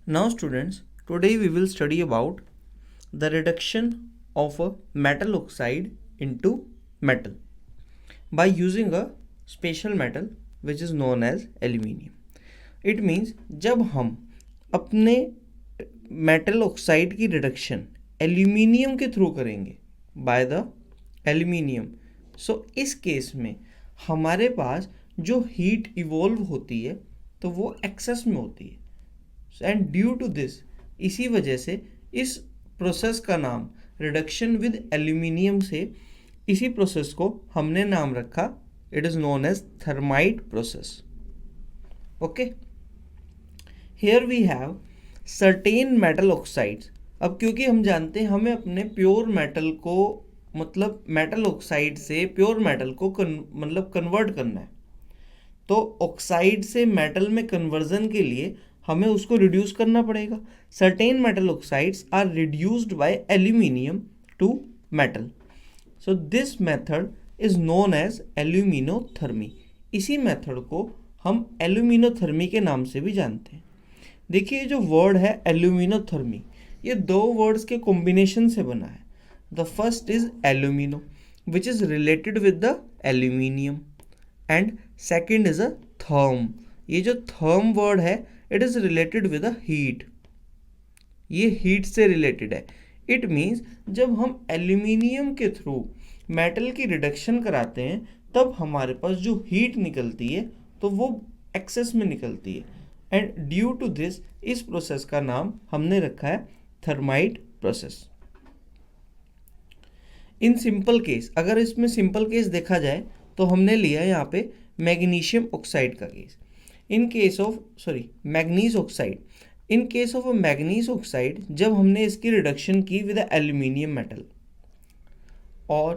Now students, today we will study about the reduction of a metal oxide into metal by using a special metal which is known as aluminium. It means जब हम अपने metal oxide की reduction aluminium के through करेंगे by the aluminium, सो इस case में हमारे पास जो हीट इवॉल्व होती है तो वो एक्सेस में होती है एंड ड्यू टू दिस, इसी वजह से इस प्रोसेस का नाम रिडक्शन विद एल्यूमिनियम से इसी प्रोसेस को हमने नाम रखा, it is known as thermite process. Okay, here we have certain metal oxides. अब क्योंकि हम जानते हैं हमें अपने प्योर मेटल को मतलब मेटल ऑक्साइड से प्योर मेटल को कन्वर्ट करना है, तो ऑक्साइड से मेटल में कन्वर्जन के लिए हमें उसको रिड्यूस करना पड़ेगा. Certain metal oxides are reduced by aluminium to metal. So this method is known as aluminothermy. इसी मेथड को हम एल्यूमिनोथर्मी के नाम से भी जानते हैं. देखिए जो वर्ड है एल्यूमिनोथर्मी, ये दो वर्ड्स के कॉम्बिनेशन से बना है. The first is alumino which is related with the aluminium and second is a therm. ये जो थर्म वर्ड है it is related with a heat. ये हीट से रिलेटेड है. इट मीन्स जब हम एल्यूमिनियम के थ्रू मेटल की रिडक्शन कराते हैं तब हमारे पास जो हीट निकलती है तो वो एक्सेस में निकलती है एंड ड्यू टू दिस इस प्रोसेस का नाम हमने रखा है thermite process. In simple case, अगर इसमें सिंपल केस देखा जाए तो हमने लिया यहाँ पे मैग्नीशियम ऑक्साइड का case. In case of manganese oxide, in case of manganese oxide जब हमने इसकी रिडक्शन की विद एल्यूमिनियम मेटल और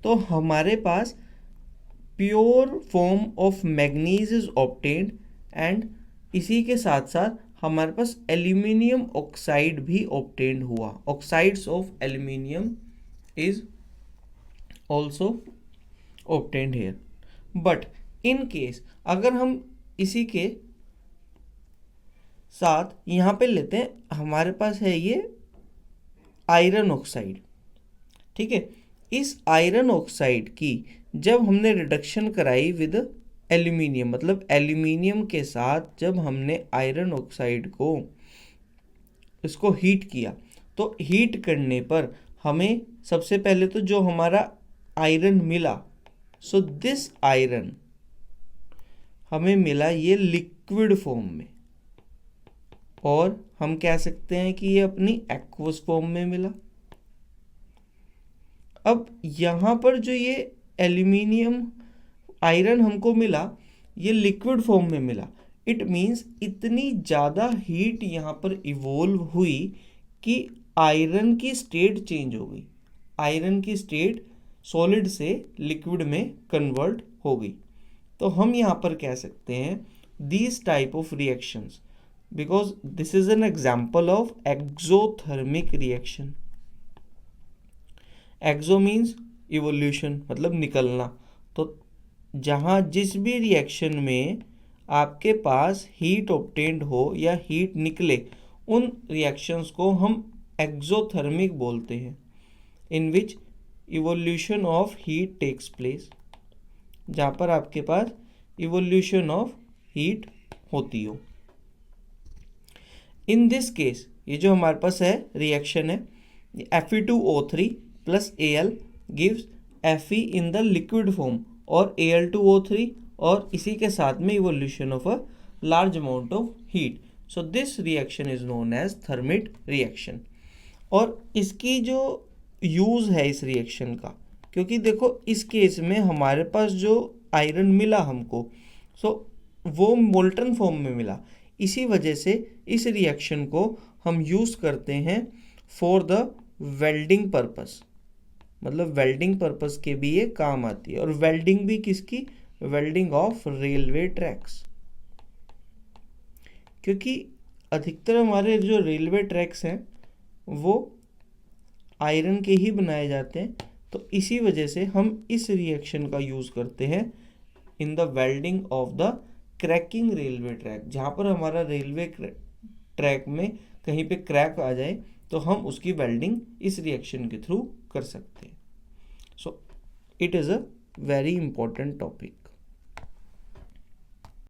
तो हमारे पास pure form of manganese is obtained and इसी के साथ साथ हमारे पास एल्यूमिनियम ऑक्साइड भी ऑब्टेन्ड हुआ. Oxides of aluminium is also obtained here. But in case अगर हम इसी के साथ यहाँ पे लेते हैं, हमारे पास है ये आयरन ऑक्साइड. ठीक है, इस आयरन ऑक्साइड की जब हमने रिडक्शन कराई विद एल्यूमिनियम, मतलब एल्यूमिनियम के साथ जब हमने आयरन ऑक्साइड को इसको हीट किया, तो हीट करने पर हमें सबसे पहले तो जो हमारा आयरन मिला, सो दिस आयरन हमें मिला ये लिक्विड फॉर्म में, और हम कह सकते हैं कि ये अपनी एक्वस फॉर्म में मिला. अब यहाँ पर जो ये एल्यूमिनियम आयरन हमको मिला ये लिक्विड फॉर्म में मिला. इट मीन्स इतनी ज़्यादा हीट यहाँ पर इवोल्व हुई कि आयरन की स्टेट चेंज हो गई. आयरन की स्टेट सॉलिड से लिक्विड में कन्वर्ट हो गई. तो हम यहाँ पर कह सकते हैं these type of reactions, because this is an example of exothermic reaction. Exo means evolution, मतलब निकलना. तो जहाँ जिस भी रिएक्शन में आपके पास हीट ऑब्टेन्ड हो या हीट निकले, उन रिएक्शंस को हम एक्सोथर्मिक बोलते हैं, in which evolution of heat takes place, जहाँ पर आपके पास इवोल्यूशन ऑफ हीट होती हो. इन दिस केस ये जो हमारे पास है रिएक्शन है, Fe2O3 plus Al gives Fe in the liquid form और Al2O3 और इसी के साथ में evolution of a large amount of heat. So this reaction is known as thermite reaction. और इसकी जो यूज़ है इस रिएक्शन का, क्योंकि देखो इस केस में हमारे पास जो आयरन मिला हमको, सो वो मोल्टन फॉर्म में मिला. इसी वजह से इस रिएक्शन को हम यूज़ करते हैं फॉर द वेल्डिंग पर्पस, मतलब वेल्डिंग पर्पस के भी ये काम आती है. और वेल्डिंग भी किसकी? वेल्डिंग ऑफ रेलवे ट्रैक्स, क्योंकि अधिकतर हमारे जो रेलवे ट्रैक्स हैं वो आयरन के ही बनाए जाते हैं. तो इसी वजह से हम इस रिएक्शन का यूज़ करते हैं in the welding of the cracking railway track, जहाँ पर हमारा रेलवे ट्रैक में कहीं पे क्रैक आ जाए तो हम उसकी वेल्डिंग इस रिएक्शन के थ्रू कर सकते हैं। So it is a very important topic.